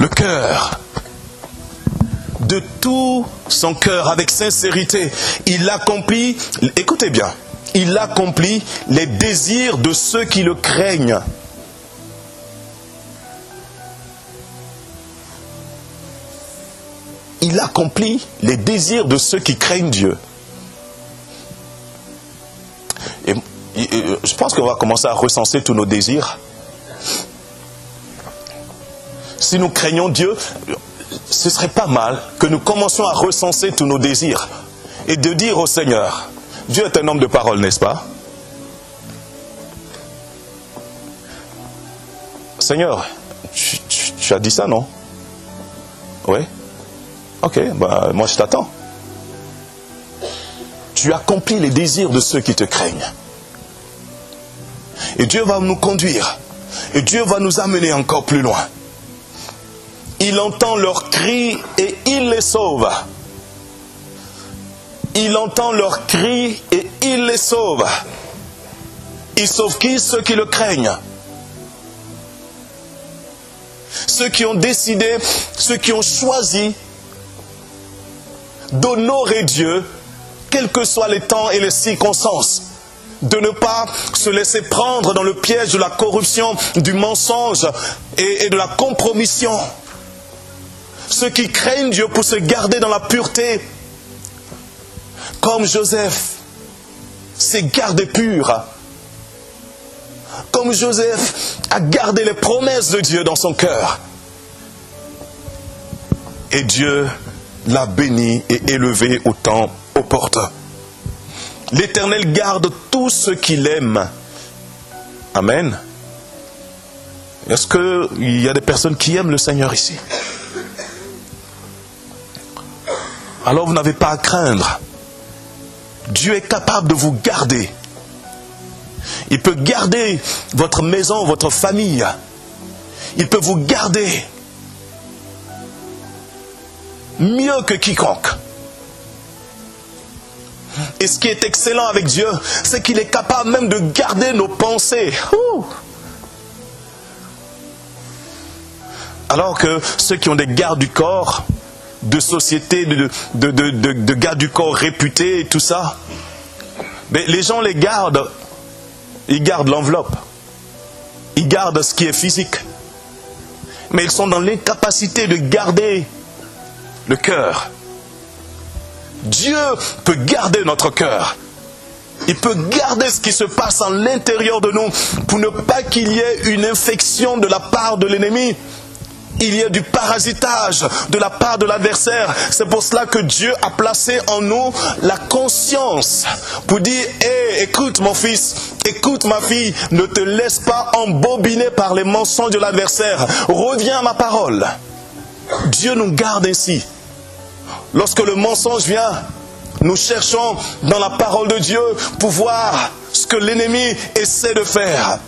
le cœur, de tout son cœur, avec sincérité, il accomplit, écoutez bien, il accomplit les désirs de ceux qui le craignent. Il accomplit les désirs de ceux qui craignent Dieu. Et je pense qu'on va commencer à recenser tous nos désirs. Si nous craignons Dieu, ce serait pas mal que nous commencions à recenser tous nos désirs et de dire au Seigneur, Dieu est un homme de parole, n'est-ce pas? Seigneur, tu as dit ça, non? Oui? Ok, moi je t'attends. Tu accomplis les désirs de ceux qui te craignent. Et Dieu va nous conduire. Et Dieu va nous amener encore plus loin. Il entend leurs cris et il les sauve. Il entend leurs cris et il les sauve. Il sauve qui? Ceux qui le craignent. Ceux qui ont décidé, ceux qui ont choisi d'honorer Dieu, quels que soient les temps et les circonstances. De ne pas se laisser prendre dans le piège de la corruption, du mensonge et de la compromission. Ceux qui craignent Dieu pour se garder dans la pureté, comme Joseph s'est gardé pur, comme Joseph a gardé les promesses de Dieu dans son cœur. Et Dieu l'a béni et élevé au temps opportun. L'Éternel garde tous ceux qui l'aiment. Amen. Est-ce qu'il y a des personnes qui aiment le Seigneur ici? Alors vous n'avez pas à craindre. Dieu est capable de vous garder. Il peut garder votre maison, votre famille. Il peut vous garder mieux que quiconque. Et ce qui est excellent avec Dieu, c'est qu'il est capable même de garder nos pensées. Alors que ceux qui ont des gardes du corps, de sociétés, de gardes du corps réputés et tout ça, mais les gens les gardent, ils gardent l'enveloppe, ils gardent ce qui est physique, mais ils sont dans l'incapacité de garder le cœur. Dieu peut garder notre cœur. Il peut garder ce qui se passe à l'intérieur de nous pour ne pas qu'il y ait une infection de la part de l'ennemi. Il y a du parasitage de la part de l'adversaire. C'est pour cela que Dieu a placé en nous la conscience pour dire, écoute mon fils, écoute ma fille, ne te laisse pas embobiner par les mensonges de l'adversaire. Reviens à ma parole. Dieu nous garde ainsi. Lorsque le mensonge vient, nous cherchons dans la parole de Dieu pour voir ce que l'ennemi essaie de faire.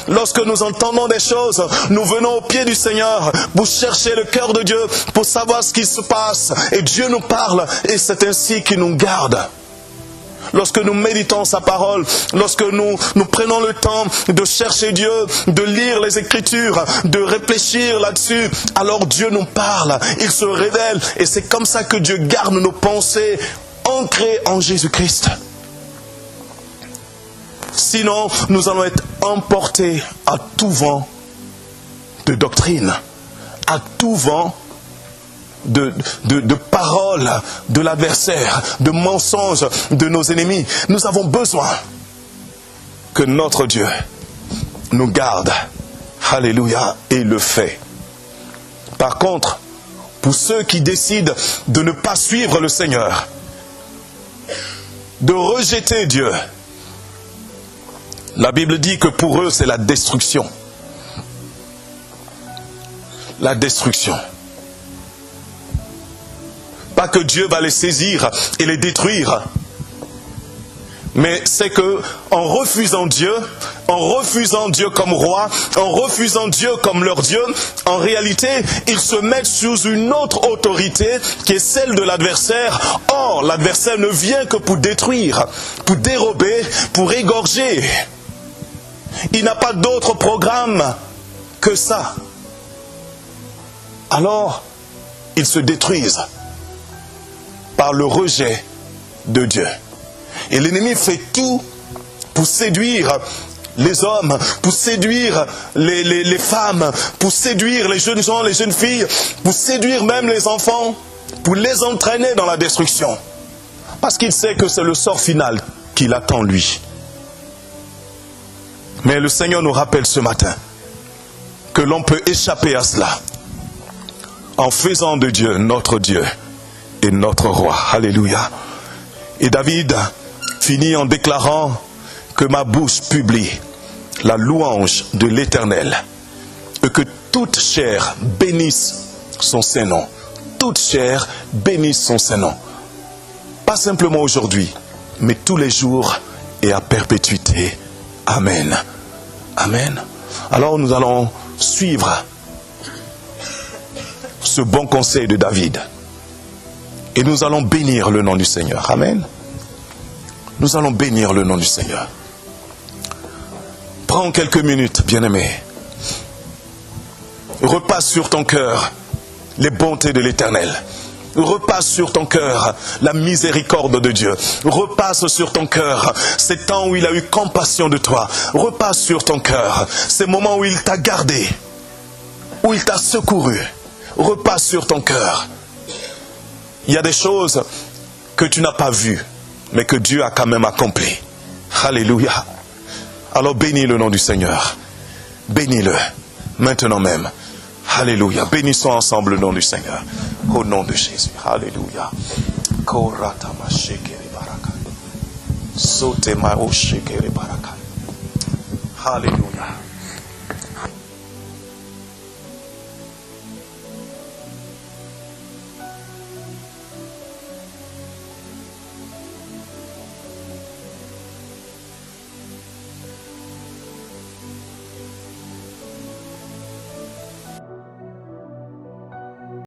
Lorsque nous entendons des choses, nous venons au pied du Seigneur pour chercher le cœur de Dieu, pour savoir ce qui se passe. Et Dieu nous parle et c'est ainsi qu'il nous garde. Lorsque nous méditons sa parole, lorsque nous prenons le temps de chercher Dieu, de lire les Écritures, de réfléchir là-dessus, alors Dieu nous parle, il se révèle et c'est comme ça que Dieu garde nos pensées ancrées en Jésus-Christ. Sinon, nous allons être emportés à tout vent de doctrine, à tout vent de paroles de l'adversaire, de mensonges de nos ennemis. Nous avons besoin que notre Dieu nous garde. Alléluia, et le fait. Par contre, pour ceux qui décident de ne pas suivre le Seigneur, de rejeter Dieu, la Bible dit que pour eux c'est la destruction. La destruction. Pas que Dieu va les saisir et les détruire. Mais c'est que en refusant Dieu comme roi, en refusant Dieu comme leur Dieu, en réalité, ils se mettent sous une autre autorité qui est celle de l'adversaire. Or, l'adversaire ne vient que pour détruire, pour dérober, pour égorger. Il n'a pas d'autre programme que ça. alors ils se détruisent par le rejet de Dieu. Et l'ennemi fait tout pour séduire les hommes, pour séduire les femmes, pour séduire les jeunes gens, les jeunes filles, pour séduire même les enfants, pour les entraîner dans la destruction. Parce qu'il sait que c'est le sort final qu'il attend lui. Mais le Seigneur nous rappelle ce matin que l'on peut échapper à cela en faisant de Dieu notre Dieu et notre roi. Alléluia. Et David finit en déclarant que ma bouche publie la louange de l'Éternel et que toute chair bénisse son Saint-Nom. Toute chair bénisse son Saint-Nom. Pas simplement aujourd'hui, mais tous les jours et à perpétuité. Amen. Amen. Alors nous allons suivre ce bon conseil de David. Et nous allons bénir le nom du Seigneur. Amen. Nous allons bénir le nom du Seigneur. Prends quelques minutes, bien-aimé. Repasse sur ton cœur les bontés de l'Éternel. Repasse sur ton cœur la miséricorde de Dieu. Repasse sur ton cœur ces temps où il a eu compassion de toi. Repasse sur ton cœur ces moments où il t'a gardé, où il t'a secouru. Repasse sur ton cœur. Il y a des choses que tu n'as pas vues, mais que Dieu a quand même accomplies. Alléluia. Alors bénis le nom du Seigneur. Bénis-le maintenant même. Alléluia. Bénissons ensemble le nom du Seigneur. Au nom de Jésus. Alléluia. Alléluia.